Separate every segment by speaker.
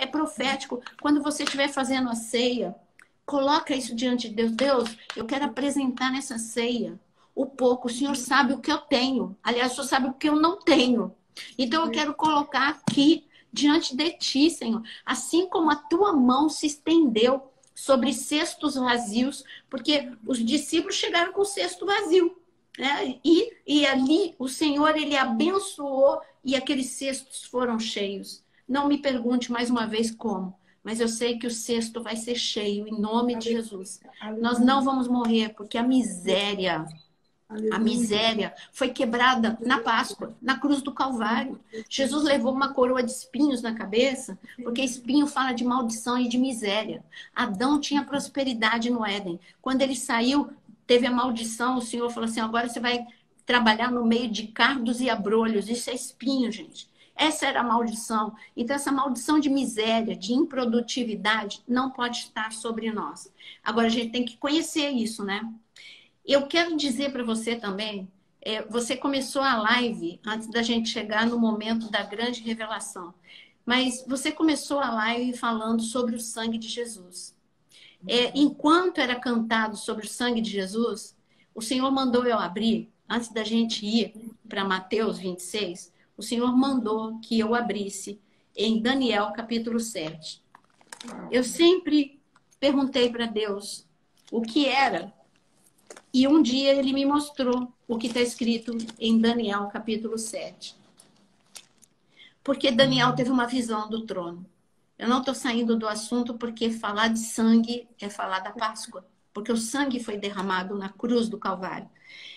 Speaker 1: é profético. Quando você estiver fazendo a ceia, coloca isso diante de Deus. Deus, eu quero apresentar nessa ceia o pouco. O Senhor sabe o que eu tenho. Aliás, o Senhor sabe o que eu não tenho. Então, eu quero colocar aqui diante de Ti, Senhor. Assim como a Tua mão se estendeu sobre cestos vazios, porque os discípulos chegaram com o cesto vazio. Né? E ali o Senhor, Ele abençoou e aqueles cestos foram cheios. Não me pergunte mais uma vez como, mas eu sei que o cesto vai ser cheio em nome de Jesus. Nós não vamos morrer porque a miséria foi quebrada na Páscoa, na cruz do Calvário. Jesus levou uma coroa de espinhos na cabeça, porque espinho fala de maldição e de miséria. Adão tinha prosperidade no Éden. Quando ele saiu, teve a maldição, o Senhor falou assim, agora você vai trabalhar no meio de cardos e abrolhos. Isso é espinho, gente. Essa era a maldição. Então, essa maldição de miséria, de improdutividade, não pode estar sobre nós. Agora, a gente tem que conhecer isso, né? Eu quero dizer para você também, você começou a live antes da gente chegar no momento da grande revelação. Mas você começou a live falando sobre o sangue de Jesus. Enquanto era cantado sobre o sangue de Jesus, o Senhor mandou eu abrir, antes da gente ir para Mateus 26, o Senhor mandou que eu abrisse em Daniel capítulo 7. Eu sempre perguntei para Deus o que era, e um dia Ele me mostrou o que está escrito em Daniel capítulo 7. Porque Daniel teve uma visão do trono. Eu não estou saindo do assunto porque falar de sangue é falar da Páscoa. Porque o sangue foi derramado na cruz do Calvário.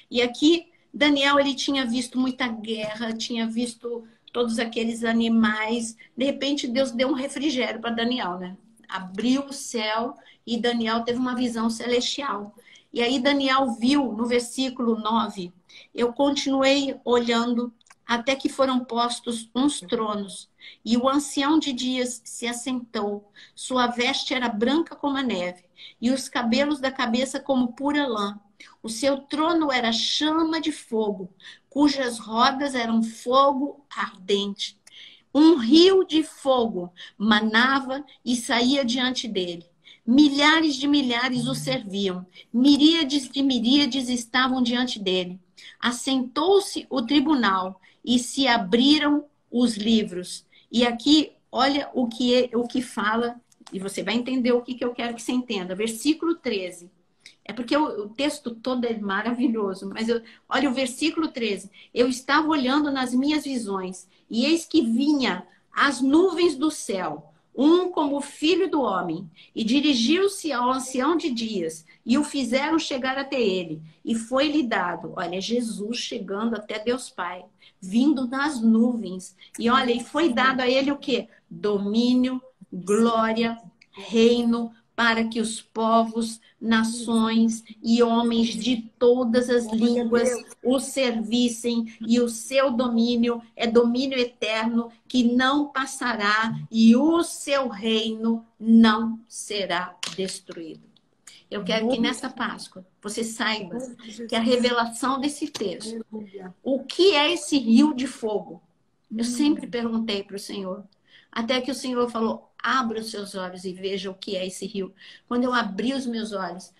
Speaker 1: E aqui, Daniel, ele tinha visto muita guerra, tinha visto todos aqueles animais. De repente, Deus deu um refrigério para Daniel, né? Abriu o céu e Daniel teve uma visão celestial. E aí Daniel viu no versículo 9, eu continuei olhando até que foram postos uns tronos, e o ancião de dias se assentou. Sua veste era branca como a neve, e os cabelos da cabeça como pura lã. O seu trono era chama de fogo, cujas rodas eram fogo ardente. Um rio de fogo manava e saía diante dele. Milhares de milhares o serviam. Miríades de miríades estavam diante dele. Assentou-se o tribunal e se abriram os livros. E aqui, olha o que fala, e você vai entender o que eu quero que você entenda. Versículo 13. É porque o texto todo é maravilhoso, mas olha o versículo 13. Eu estava olhando nas minhas visões, e eis que vinha as nuvens do céu, um como o filho do homem, e dirigiu-se ao ancião de dias, e o fizeram chegar até ele, e foi-lhe dado, olha, Jesus chegando até Deus Pai, vindo nas nuvens, e olha, e foi dado a ele o quê? Domínio, glória, reino, para que os povos, nações e homens de todas as línguas o servissem, e o seu domínio é domínio eterno que não passará, e o seu reino não será destruído. Eu quero que nessa Páscoa você saiba que a revelação desse texto, o que é esse rio de fogo? Eu sempre perguntei para o Senhor, até que o Senhor falou, abra os seus olhos e veja o que é esse rio. Quando eu abri os meus olhos,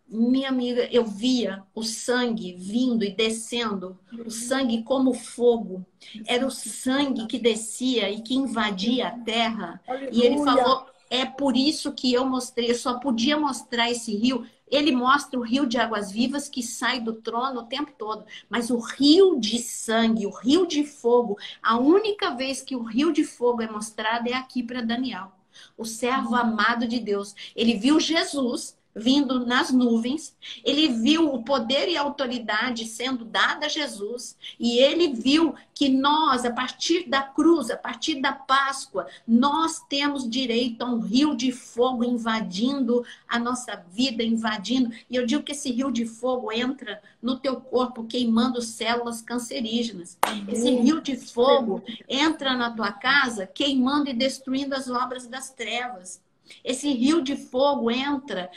Speaker 1: minha amiga, eu via o sangue vindo e descendo, o sangue como fogo. Era o sangue que descia e que invadia a terra. E ele falou, é por isso que eu mostrei, eu só podia mostrar esse rio. Ele mostra o rio de águas vivas que sai do trono o tempo todo. Mas o rio de sangue, o rio de fogo, a única vez que o rio de fogo é mostrado é aqui para Daniel. O servo amado de Deus. Ele viu Jesus vindo nas nuvens, ele viu o poder e a autoridade sendo dada a Jesus, e ele viu que nós, a partir da cruz, a partir da Páscoa, nós temos direito a um rio de fogo invadindo a nossa vida, invadindo, e eu digo que esse rio de fogo entra no teu corpo queimando células cancerígenas. Esse rio de fogo entra na tua casa queimando e destruindo as obras das trevas. Esse rio de fogo entra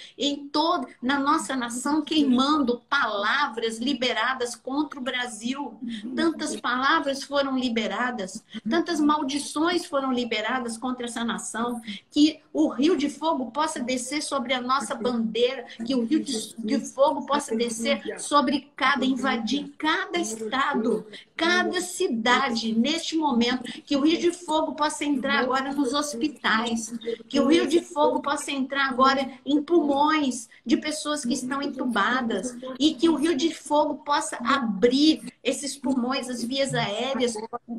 Speaker 1: na nossa nação, queimando palavras liberadas contra o Brasil. Tantas palavras foram liberadas, tantas maldições foram liberadas contra essa nação, que o rio de fogo possa descer sobre a nossa bandeira, que o rio de fogo possa descer sobre invadir cada estado, cada cidade, neste momento, que o rio de fogo possa entrar agora nos hospitais, que o rio de fogo possa entrar agora em pulmões de pessoas que estão entubadas, e que o rio de fogo possa abrir esses pulmões, as vias aéreas,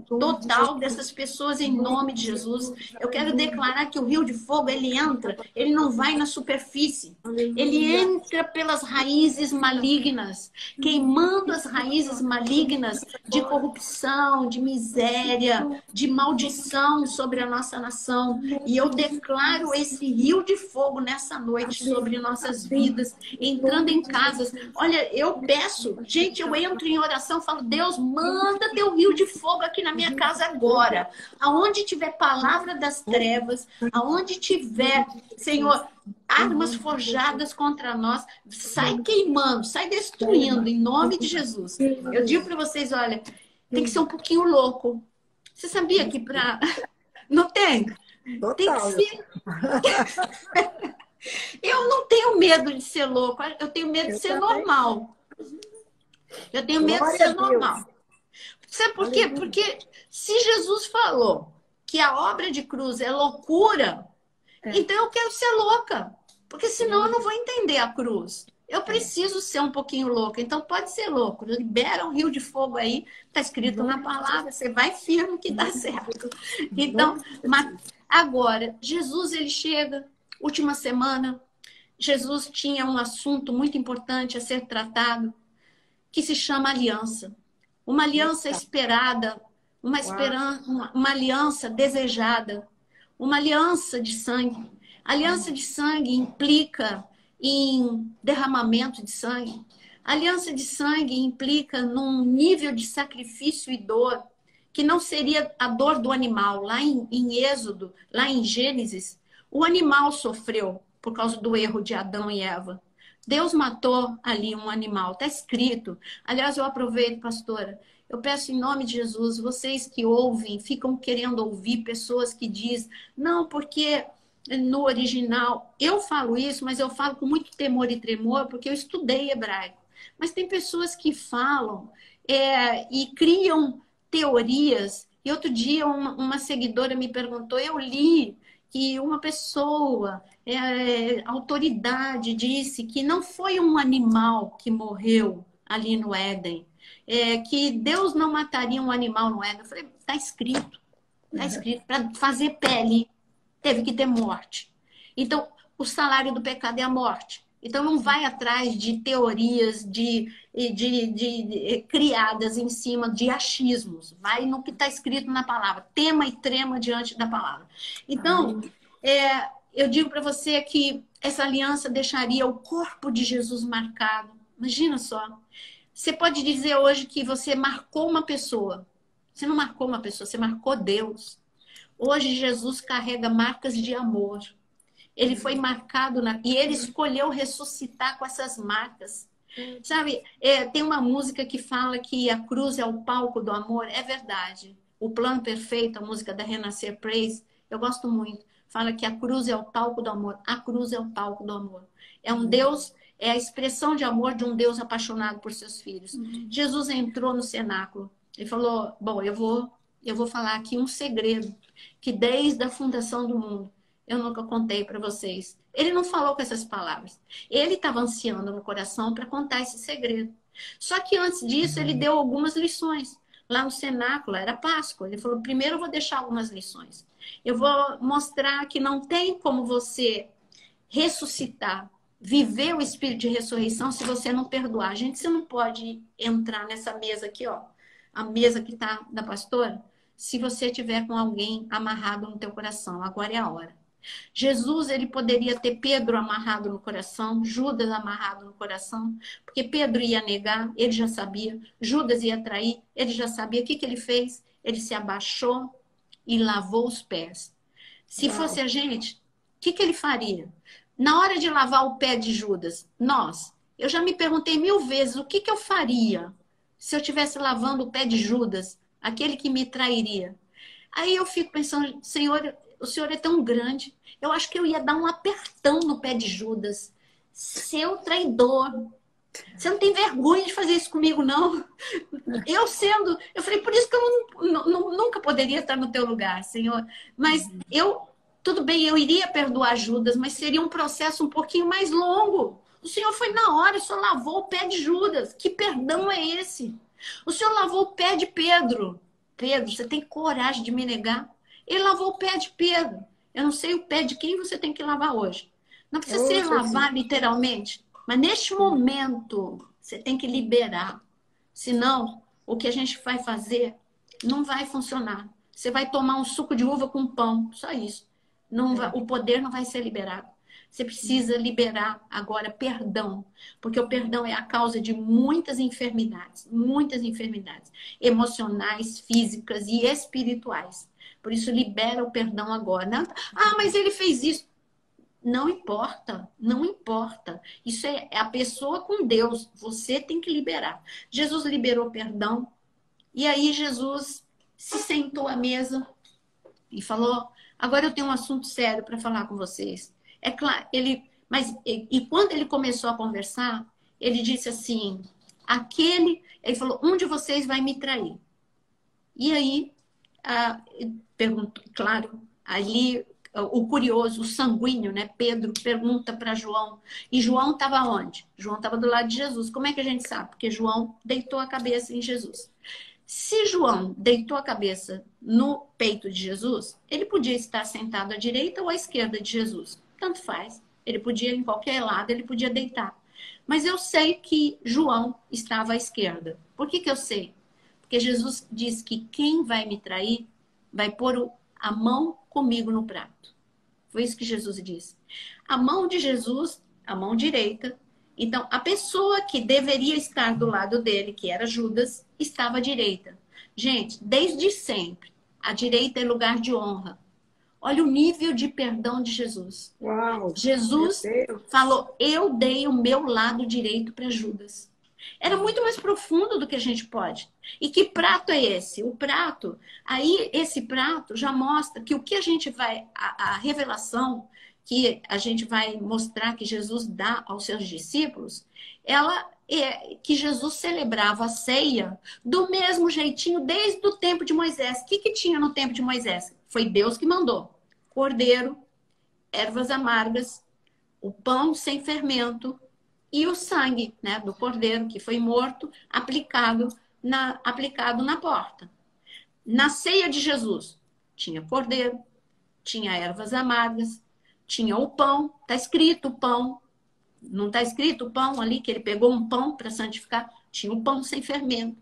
Speaker 1: total dessas pessoas, em nome de Jesus. Eu quero declarar que o rio de fogo, ele entra, ele não vai na superfície, ele entra pelas raízes malignas, queimando as raízes malignas de corrupção, de miséria, de maldição sobre a nossa nação. E eu declaro esse rio de fogo nessa noite sobre nossas vidas, entrando em casas. Olha, eu peço, gente, eu entro em oração, falo, Deus, manda teu rio de fogo aqui na minha casa agora. Aonde tiver palavra das trevas, aonde tiver, Senhor, armas forjadas contra nós, sai queimando, sai destruindo, em nome de Jesus. Eu digo para vocês, olha, tem que ser um pouquinho louco. Você sabia que para... Não tem? Tem que ser... Eu não tenho medo de ser louco, eu tenho medo de ser normal. Eu tenho medo de ser normal. Sabe por quê? Porque se Jesus falou que a obra de cruz é loucura, então eu quero ser louca. Porque senão eu não vou entender a cruz. Eu preciso ser um pouquinho louca. Então pode ser louco. Libera um rio de fogo aí. Está escrito na palavra. Você vai firme que dá certo. Então, agora, Jesus, ele chega. Última semana, Jesus tinha um assunto muito importante a ser tratado, que se chama aliança. Uma aliança esperada, uma aliança desejada, uma aliança de sangue. Aliança de sangue implica em derramamento de sangue. Aliança de sangue implica num nível de sacrifício e dor que não seria a dor do animal. Lá em Êxodo, lá em Gênesis, o animal sofreu por causa do erro de Adão e Eva. Deus matou ali um animal, está escrito. Aliás, eu aproveito, pastora, eu peço em nome de Jesus, vocês que ouvem, ficam querendo ouvir pessoas que dizem, não, porque no original, eu falo isso, mas eu falo com muito temor e tremor, porque eu estudei hebraico. Mas tem pessoas que falam e criam teorias. E outro dia uma seguidora me perguntou, eu li que uma pessoa, autoridade, disse que não foi um animal que morreu ali no Éden, que Deus não mataria um animal no Éden. Eu falei, está escrito, para fazer pele teve que ter morte. Então, o salário do pecado é a morte. Então, não vai atrás de teorias criadas em cima de achismos. Vai no que está escrito na palavra. Tema e trema diante da palavra. Então, eu digo para você que essa aliança deixaria o corpo de Jesus marcado. Imagina só. Você pode dizer hoje que você marcou uma pessoa. Você não marcou uma pessoa, você marcou Deus. Hoje Jesus carrega marcas de amor. Ele foi marcado e ele escolheu ressuscitar com essas marcas. Sabe, tem uma música que fala que a cruz é o palco do amor. É verdade. O Plano Perfeito, a música da Renascer Praise, eu gosto muito. Fala que a cruz é o palco do amor. A cruz é o palco do amor. É um Deus, é a expressão de amor de um Deus apaixonado por seus filhos. Jesus entrou no cenáculo e falou, bom, eu vou falar aqui um segredo que desde a fundação do mundo eu nunca contei para vocês. Ele não falou com essas palavras. Ele estava ansiando no coração para contar esse segredo. Só que antes disso, ele deu algumas lições. Lá no cenáculo, era Páscoa. Ele falou, primeiro eu vou deixar algumas lições. Eu vou mostrar que não tem como você ressuscitar, viver o espírito de ressurreição se você não perdoar. Gente, você não pode entrar nessa mesa aqui, ó. A mesa que está da pastora, se você tiver com alguém amarrado no teu coração. Agora é a hora. Jesus, ele poderia ter Pedro amarrado no coração, Judas amarrado no coração, porque Pedro ia negar, ele já sabia, Judas ia trair, ele já sabia. O que ele fez? Ele se abaixou e lavou os pés. Se fosse a gente, que ele faria? Na hora de lavar o pé de Judas, eu já me perguntei 1000 vezes o que eu faria se eu estivesse lavando o pé de Judas, aquele que me trairia. Aí eu fico pensando, Senhor, o Senhor é tão grande, eu acho que eu ia dar um apertão no pé de Judas. Seu traidor, você não tem vergonha de fazer isso comigo, não? Eu falei, por isso que eu nunca poderia estar no teu lugar, Senhor. Mas tudo bem, eu iria perdoar Judas, mas seria um processo um pouquinho mais longo. O Senhor foi na hora, o Senhor lavou o pé de Judas. Que perdão é esse? O Senhor lavou o pé de Pedro. Pedro, você tem coragem de me negar? Ele lavou o pé de Pedro. Eu não sei o pé de quem você tem que lavar hoje. Não precisa ser lavar literalmente, mas neste momento você tem que liberar. Senão, o que a gente vai fazer não vai funcionar. Você vai tomar um suco de uva com pão, só isso. O poder não vai ser liberado. Você precisa liberar agora perdão, porque o perdão é a causa de muitas enfermidades emocionais, físicas e espirituais. Por isso, libera o perdão agora. Mas ele fez isso. Não importa, não importa. Isso é a pessoa com Deus. Você tem que liberar. Jesus liberou perdão. E aí Jesus se sentou à mesa e falou: agora eu tenho um assunto sério para falar com vocês. É claro, e quando ele começou a conversar, ele disse assim: ele falou, um de vocês vai me trair. E aí, perguntou, claro, ali o curioso, o sanguíneo, né? Pedro pergunta para João. E João estava onde? João estava do lado de Jesus. Como é que a gente sabe? Porque João deitou a cabeça em Jesus. Se João deitou a cabeça no peito de Jesus, ele podia estar sentado à direita ou à esquerda de Jesus. Tanto faz. Ele podia, em qualquer lado, ele podia deitar. Mas eu sei que João estava à esquerda. Por que eu sei? Porque Jesus diz que quem vai me trair vai pôr a mão comigo no prato. Foi isso que Jesus disse. A mão de Jesus, a mão direita. Então, a pessoa que deveria estar do lado dele, que era Judas, estava à direita. Gente, desde sempre, a direita é lugar de honra. Olha o nível de perdão de Jesus.
Speaker 2: Uau,
Speaker 1: Jesus falou, eu dei o meu lado direito para Judas. Era muito mais profundo do que a gente pode. E que prato é esse? O prato, aí esse prato já mostra que o que a gente vai, a revelação que a gente vai mostrar que Jesus dá aos seus discípulos, ela é que Jesus celebrava a ceia do mesmo jeitinho desde o tempo de Moisés. O que tinha no tempo de Moisés? Foi Deus que mandou. Cordeiro, ervas amargas, o pão sem fermento e o sangue, né, do cordeiro que foi morto, aplicado na porta. Na ceia de Jesus, tinha cordeiro, tinha ervas amargas, tinha o pão, está escrito pão, não está escrito o pão ali, que ele pegou um pão para santificar, tinha o pão sem fermento.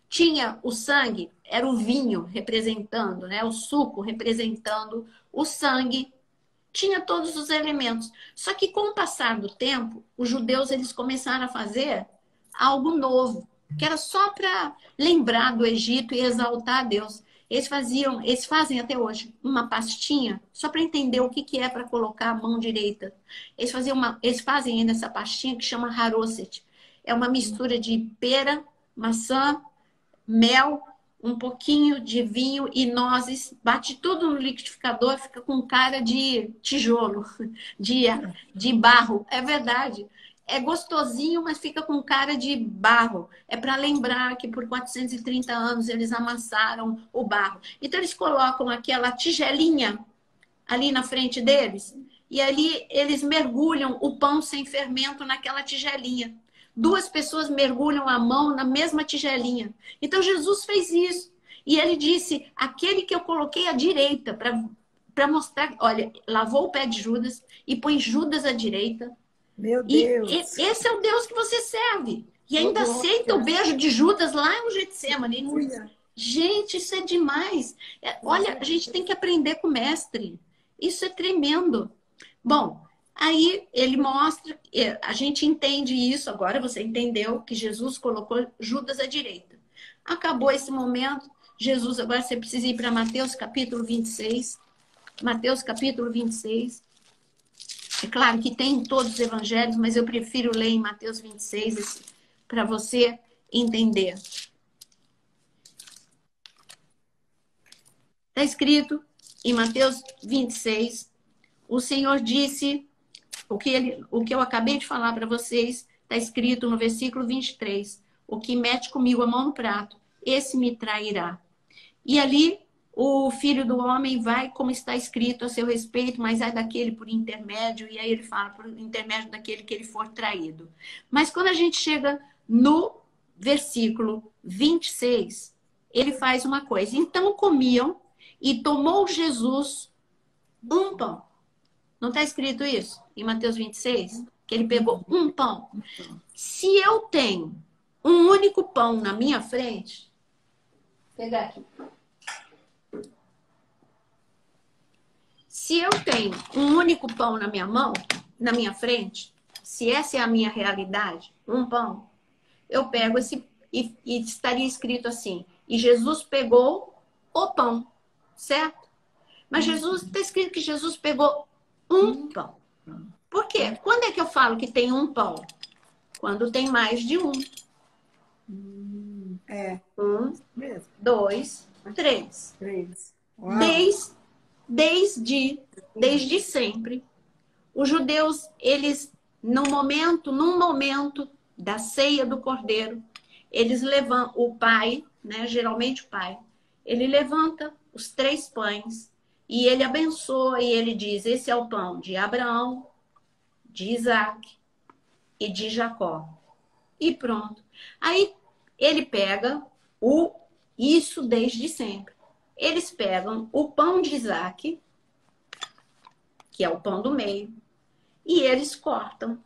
Speaker 1: Tinha o sangue, era o vinho representando, né, o suco representando o sangue. Tinha todos os elementos. Só que com o passar do tempo, os judeus eles começaram a fazer algo novo, que era só para lembrar do Egito e exaltar a Deus. Eles fazem até hoje uma pastinha, só para entender o que é para colocar a mão direita. Eles fazem ainda essa pastinha que chama haroset. É uma mistura de pera, maçã, mel, um pouquinho de vinho e nozes, bate tudo no liquidificador, fica com cara de tijolo, de barro. É verdade. É gostosinho, mas fica com cara de barro. É para lembrar que por 430 anos eles amassaram o barro. Então eles colocam aquela tigelinha ali na frente deles e ali eles mergulham o pão sem fermento naquela tigelinha. 2 pessoas mergulham a mão na mesma tigelinha. Então Jesus fez isso. E ele disse, aquele que eu coloquei à direita, para mostrar, olha, lavou o pé de Judas e põe Judas à direita.
Speaker 2: Meu Deus.
Speaker 1: E esse é o Deus que você serve. E ainda aceita o beijo de Judas lá no Getsemane. Gente, isso é demais. Olha, a gente tem que aprender com o mestre. Isso é tremendo. Bom, aí ele mostra, a gente entende isso, agora você entendeu que Jesus colocou Judas à direita. Acabou esse momento, Jesus, agora você precisa ir para Mateus capítulo 26. Mateus capítulo 26. É claro que tem em todos os evangelhos, mas eu prefiro ler em Mateus 26 para você entender. Está escrito em Mateus 26, o Senhor disse, o que eu acabei de falar para vocês, está escrito no versículo 23. O que mete comigo a mão no prato, esse me trairá. E ali o Filho do Homem vai, como está escrito a seu respeito, mas é daquele por intermédio, e aí ele fala por intermédio daquele que ele for traído. Mas quando a gente chega no versículo 26, ele faz uma coisa. Então comiam e tomou Jesus um pão. Não está escrito isso em Mateus 26? Que ele pegou um pão. Se eu tenho um único pão na minha frente, vou pegar aqui. Se eu tenho um único pão na minha mão, na minha frente, se essa é a minha realidade, um pão, eu pego esse e estaria escrito assim: e Jesus pegou o pão, certo? Mas Jesus, está escrito que Jesus pegou um pão. Por quê? Quando é que eu falo que tem um pão? Quando tem mais de um. Um, dois, três. Desde sempre, os judeus, eles, num momento da ceia do Cordeiro, eles levantam, o pai, né, geralmente o pai, ele levanta os 3 pães e ele abençoa e ele diz: esse é o pão de Abraão, de Isaac e de Jacó. E pronto. Aí ele pega isso desde sempre. Eles pegam o pão de Isaac, que é o pão do meio, e eles cortam.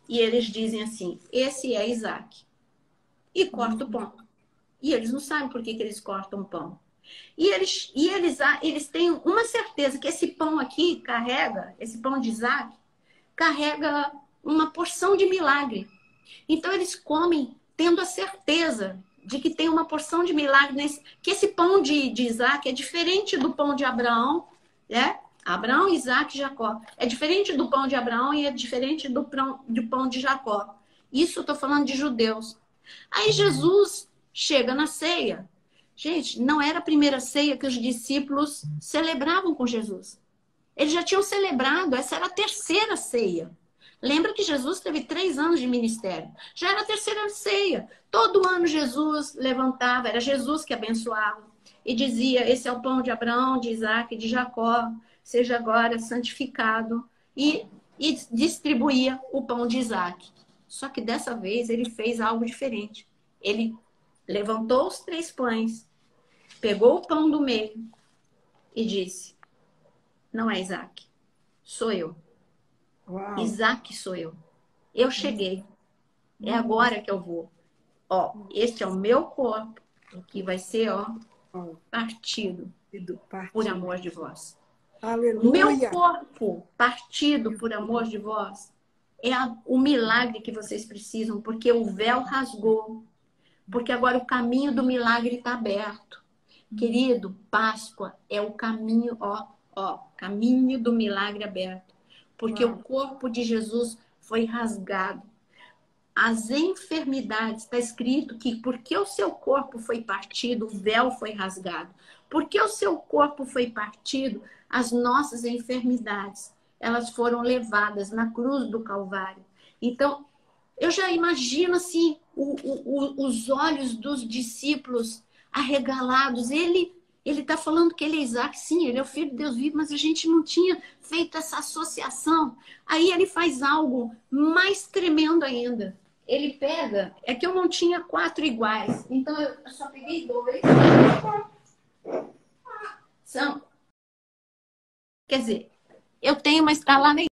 Speaker 1: E eles dizem assim: esse é Isaac. E corta o pão. E eles não sabem por que eles cortam o pão. E eles têm uma certeza que esse pão aqui carrega, esse pão de Isaac, carrega uma porção de milagre. Então eles comem tendo a certeza de que tem uma porção de milagre que esse pão de Isaac é diferente do pão de Abraão, né? Abraão, Isaac e Jacó. É diferente do pão de Abraão e é diferente do pão de Jacó. Isso eu estou falando de judeus. Aí Jesus chega na ceia. Gente, não era a primeira ceia que os discípulos celebravam com Jesus. Eles já tinham celebrado, essa era a terceira ceia. Lembra que Jesus teve 3 anos de ministério. Já era a terceira ceia. Todo ano Jesus levantava, era Jesus que abençoava. E dizia: esse é o pão de Abraão, de Isaac e de Jacó. Seja agora santificado. E distribuía o pão de Isaac. Só que dessa vez ele fez algo diferente. Ele levantou os 3 pães, pegou o pão do meio e disse: não é Isaac, sou eu. Uau. Isaac sou eu. Eu cheguei. É agora que eu vou. Ó, este é o meu corpo, que vai ser, partido por amor de vós.
Speaker 2: Aleluia.
Speaker 1: Meu corpo partido por amor de vós é o milagre que vocês precisam, porque o véu rasgou. Porque agora o caminho do milagre está aberto. Querido, Páscoa é o caminho, caminho do milagre aberto. Porque o corpo de Jesus foi rasgado. As enfermidades, está escrito que porque o seu corpo foi partido, o véu foi rasgado. Porque o seu corpo foi partido, as nossas enfermidades, elas foram levadas na cruz do Calvário. Então, eu já imagino assim, os olhos dos discípulos arregalados. Ele está falando que ele é Isaac, sim, ele é o filho de Deus vivo, mas a gente não tinha feito essa associação. Aí ele faz algo mais tremendo ainda. Ele pega, é que eu não tinha 4 iguais, então eu só peguei 2. Quer dizer, eu tenho, mas está lá na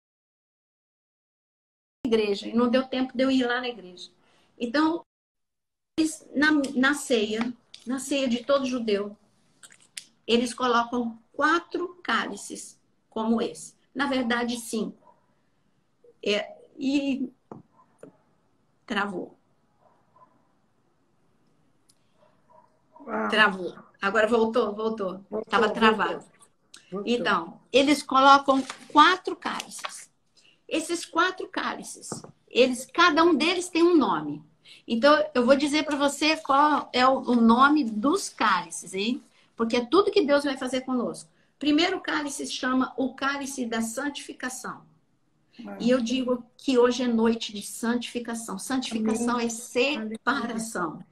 Speaker 1: igreja, e não deu tempo de eu ir lá na igreja. Então, na ceia de todo judeu, eles colocam 4 cálices como esse. Na verdade, 5. E travou. Travou. Agora voltou. Estava travado. Voltou. Então, eles colocam 4 cálices. Esses 4 cálices, cada um deles tem um nome. Então, eu vou dizer para você qual é o nome dos cálices, hein? Porque é tudo que Deus vai fazer conosco. Primeiro cálice se chama o cálice da santificação. E eu digo que hoje é noite de santificação. Santificação é separação.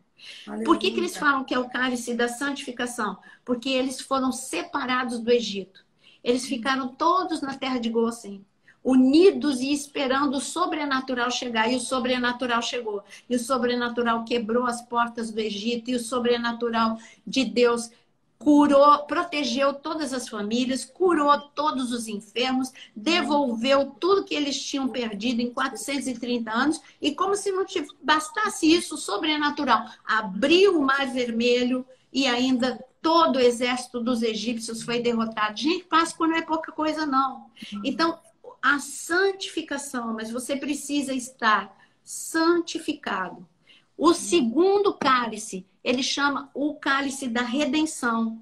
Speaker 1: Por que eles falam que é o cálice da santificação? Porque eles foram separados do Egito. Eles ficaram todos na terra de Gósen, unidos e esperando o sobrenatural chegar. E o sobrenatural chegou. E o sobrenatural quebrou as portas do Egito. E o sobrenatural de Deus curou, protegeu todas as famílias, curou todos os enfermos, devolveu tudo que eles tinham perdido em 430 anos. E como se não bastasse isso, o sobrenatural abriu o Mar Vermelho e ainda todo o exército dos egípcios foi derrotado. Gente, Páscoa não é pouca coisa, não. Então, a santificação, mas você precisa estar santificado. O segundo cálice, ele chama o cálice da redenção.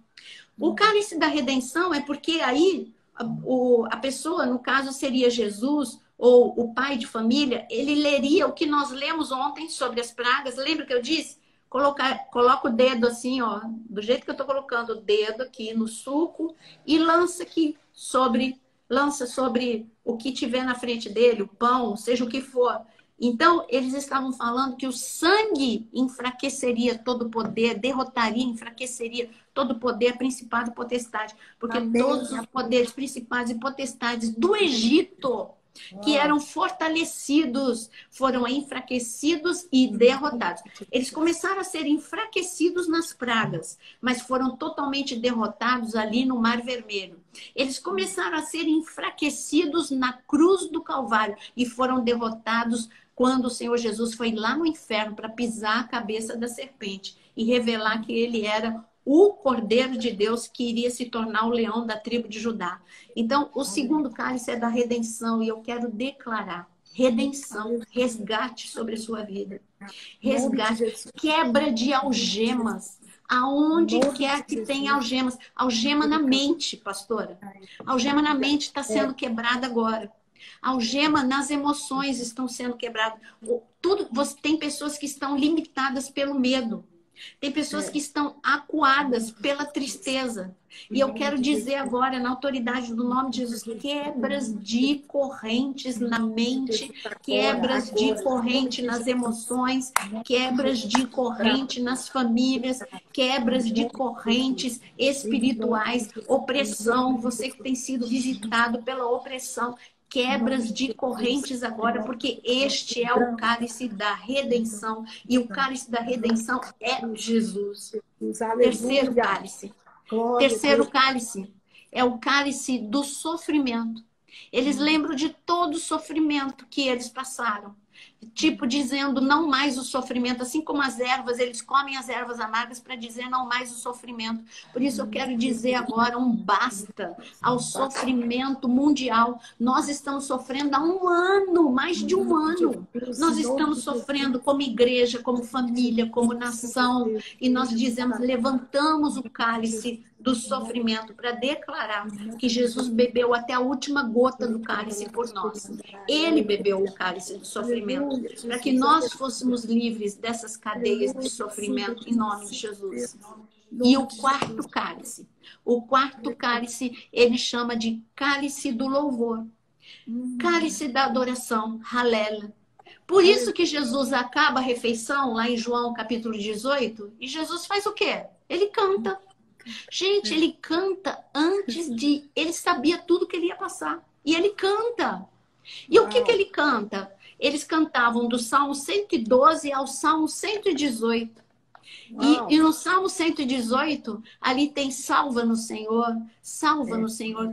Speaker 1: O cálice da redenção é porque aí a pessoa, no caso seria Jesus ou o pai de família, ele leria o que nós lemos ontem sobre as pragas. Lembra que eu disse? Coloca o dedo assim, ó, do jeito que eu estou colocando o dedo aqui no suco e lança sobre o que tiver na frente dele, o pão, seja o que for. Então, eles estavam falando que o sangue enfraqueceria todo o poder, derrotaria, enfraqueceria todo o poder, principado e potestade. Porque todos os poderes, principados e potestades do Egito, que eram fortalecidos, foram enfraquecidos e derrotados. Eles começaram a ser enfraquecidos nas pragas, mas foram totalmente derrotados ali no Mar Vermelho. Eles começaram a ser enfraquecidos na cruz do Calvário e foram derrotados quando o Senhor Jesus foi lá no inferno para pisar a cabeça da serpente e revelar que ele era o Cordeiro de Deus que iria se tornar o leão da tribo de Judá. Então, o segundo cálice é da redenção e eu quero declarar redenção, resgate sobre a sua vida. Resgate, quebra de algemas. Aonde quer que tenha algemas. Algema na mente, pastora. Algema na mente está sendo quebrada agora. Algema nas emoções estão sendo quebradas. Tem pessoas que estão limitadas pelo medo. Tem pessoas que estão acuadas pela tristeza. E eu quero dizer agora, na autoridade do nome de Jesus, quebras de correntes na mente, quebras de corrente nas emoções, quebras de corrente nas famílias, quebras de correntes espirituais, opressão, você que tem sido visitado pela opressão, quebras de correntes agora, porque este é o cálice da redenção. E o cálice da redenção é Jesus. Terceiro cálice. Terceiro cálice é o cálice do sofrimento. Eles lembram de todo o sofrimento que eles passaram. Tipo, dizendo não mais o sofrimento. Assim como as ervas, eles comem as ervas amargas para dizer não mais o sofrimento. Por isso eu quero dizer agora um basta ao sofrimento mundial. Nós estamos sofrendo há um ano, mais de um ano. Nós estamos sofrendo como igreja, como família, como nação. E nós dizemos, levantamos o cálice do sofrimento para declarar que Jesus bebeu até a última gota do cálice por nós. Ele bebeu o cálice do sofrimento para que nós fôssemos livres dessas cadeias de sofrimento em nome de Jesus. E o quarto cálice, ele chama de cálice do louvor. Cálice da adoração, Halel. Por isso que Jesus acaba a refeição lá em João capítulo 18 e Jesus faz o quê? Ele canta. Gente, ele canta antes de... Ele sabia tudo que ele ia passar. E ele canta. E o que ele canta? Eles cantavam do Salmo 112 ao Salmo 118. E no Salmo 118, ali tem salva-nos, Senhor,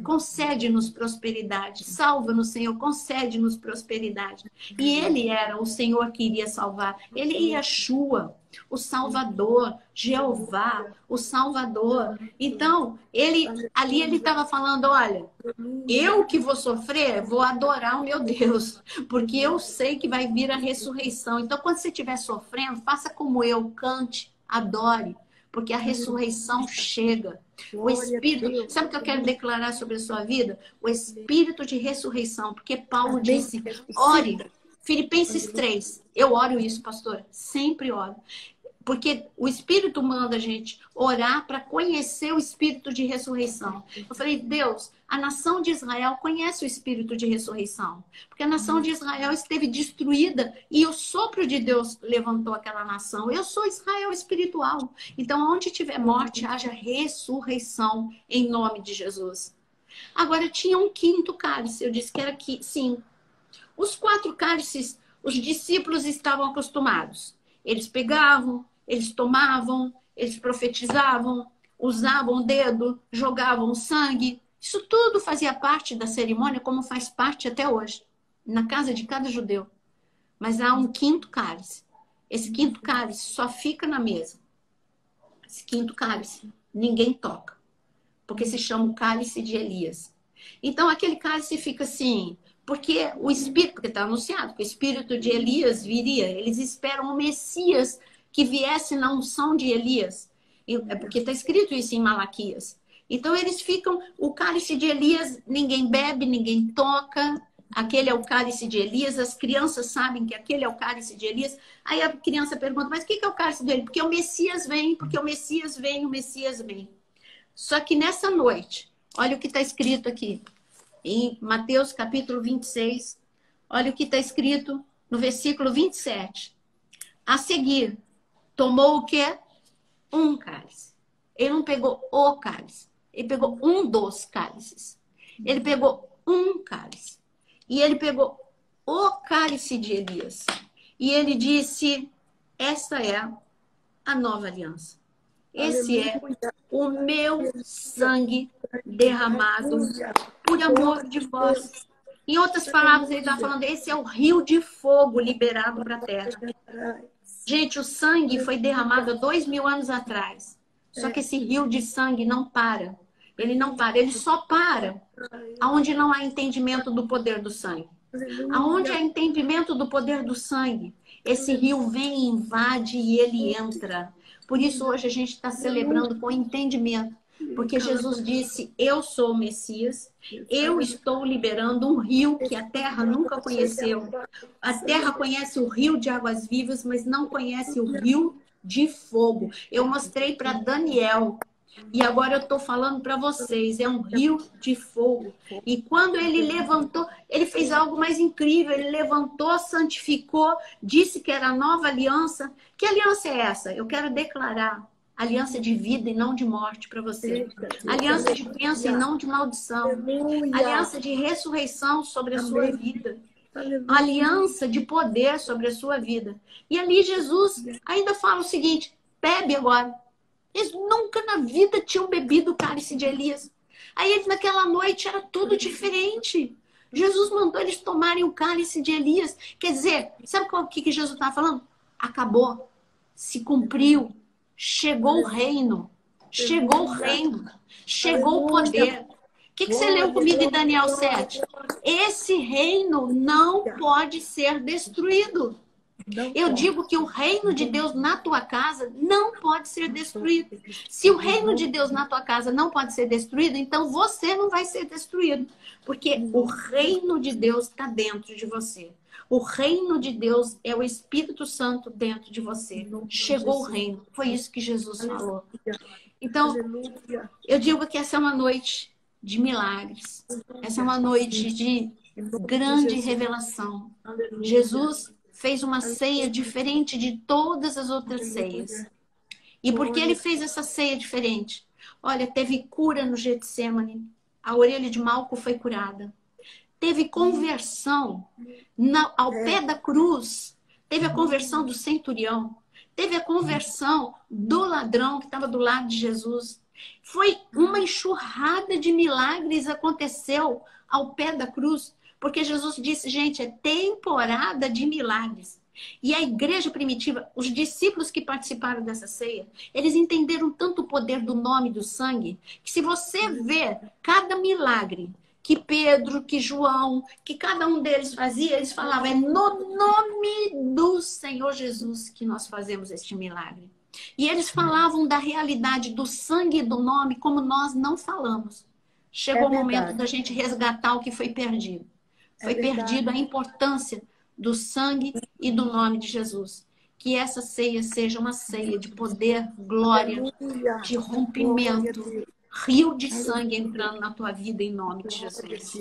Speaker 1: concede-nos prosperidade. Salva-nos, Senhor, concede-nos prosperidade. E ele era o Senhor que iria salvar. Ele é Yeshua, o Salvador, Jeová, o Salvador. Então, ele estava falando, olha, eu que vou sofrer, vou adorar o meu Deus, porque eu sei que vai vir a ressurreição. Então, quando você estiver sofrendo, faça como eu, cante, adore, porque a ressurreição chega. O Espírito, sabe o que eu quero declarar sobre a sua vida? O Espírito de ressurreição, porque Paulo disse, ore, Filipenses 3, eu oro isso, pastora, sempre oro. Porque o Espírito manda a gente orar para conhecer o Espírito de ressurreição. Eu falei, Deus, a nação de Israel conhece o Espírito de ressurreição. Porque a nação de Israel esteve destruída e o sopro de Deus levantou aquela nação. Eu sou Israel espiritual. Então, onde tiver morte, haja ressurreição em nome de Jesus. Agora, tinha um quinto cálice. Eu disse que era que, sim. Os 4 cálices, os discípulos estavam acostumados. Eles pegavam, eles tomavam, eles profetizavam, usavam o dedo, jogavam sangue. Isso tudo fazia parte da cerimônia, como faz parte até hoje, na casa de cada judeu. Mas há um quinto cálice. Esse quinto cálice só fica na mesa. Esse quinto cálice ninguém toca, porque se chama o cálice de Elias. Então aquele cálice fica assim, porque o Espírito, porque está anunciado que o Espírito de Elias viria. Eles esperam o Messias que viesse na unção de Elias. É porque está escrito isso em Malaquias. Então eles ficam, o cálice de Elias, ninguém bebe, ninguém toca. Aquele é o cálice de Elias. As crianças sabem que aquele é o cálice de Elias. Aí a criança pergunta, mas o que é o cálice dele? Porque o Messias vem, porque o Messias vem, o Messias vem. Só que nessa noite, olha o que está escrito aqui. Em Mateus capítulo 26, olha o que está escrito no versículo 27. A seguir, tomou o quê? Um cálice. Ele não pegou o cálice. Ele pegou um dos cálices. Ele pegou um cálice. E ele pegou o cálice de Elias. E ele disse, esta é a nova aliança. Esse é o meu sangue derramado por amor de vós. Em outras palavras, ele está falando, esse é o rio de fogo liberado para a terra. Gente, o sangue foi derramado há 2000 anos atrás. Só que esse rio de sangue não para. Ele não para, ele só para aonde não há entendimento do poder do sangue. Aonde há entendimento do poder do sangue, esse rio vem, invade e ele entra. Por isso hoje a gente está celebrando com entendimento. Porque Jesus disse, eu sou o Messias, eu estou liberando um rio que a terra nunca conheceu. A terra conhece o rio de águas vivas, mas não conhece o rio de fogo. Eu mostrei para Daniel. E agora eu estou falando para vocês, é um rio de fogo. E quando ele levantou, ele fez algo mais incrível. Ele levantou, santificou, disse que era a nova aliança. Que aliança é essa? Eu quero declarar aliança de vida e não de morte para você. Aliança de bênção e não de maldição. Aliança de ressurreição sobre a sua vida. Aliança de poder sobre a sua vida. E ali Jesus ainda fala o seguinte, bebe agora. Eles nunca na vida tinham bebido o cálice de Elias. Aí eles, naquela noite era tudo diferente. Jesus mandou eles tomarem o cálice de Elias. Quer dizer, sabe o que Jesus estava falando? Acabou. Se cumpriu. Chegou o reino. Chegou o reino. Chegou o poder. O que você leu comigo em Daniel 7? Esse reino não pode ser destruído. Eu digo que o reino de Deus na tua casa não pode ser destruído. Se o reino de Deus na tua casa não pode ser destruído, então você não vai ser destruído. Porque o reino de Deus está dentro de você. O reino de Deus é o Espírito Santo dentro de você. Chegou o reino. Foi isso que Jesus falou. Então, eu digo que essa é uma noite de milagres. Essa é uma noite de grande revelação. Jesus fez uma ceia diferente de todas as outras ceias. E por que ele fez essa ceia diferente? Olha, teve cura no Getsêmani. A orelha de Malco foi curada. Teve conversão ao pé da cruz. Teve a conversão do centurião. Teve a conversão do ladrão que estava do lado de Jesus. Foi uma enxurrada de milagres aconteceu ao pé da cruz. Porque Jesus disse, gente, é temporada de milagres. E a igreja primitiva, os discípulos que participaram dessa ceia, eles entenderam tanto o poder do nome e do sangue, que se você vê cada milagre que Pedro, que João, que cada um deles fazia, eles falavam, é no nome do Senhor Jesus que nós fazemos este milagre. E eles falavam da realidade do sangue e do nome como nós não falamos. Chegou o momento da gente resgatar o que foi perdido. Foi perdido a importância do sangue e do nome de Jesus. Que essa ceia seja uma ceia de poder, glória, de rompimento, rio de sangue entrando na tua vida em nome de Jesus.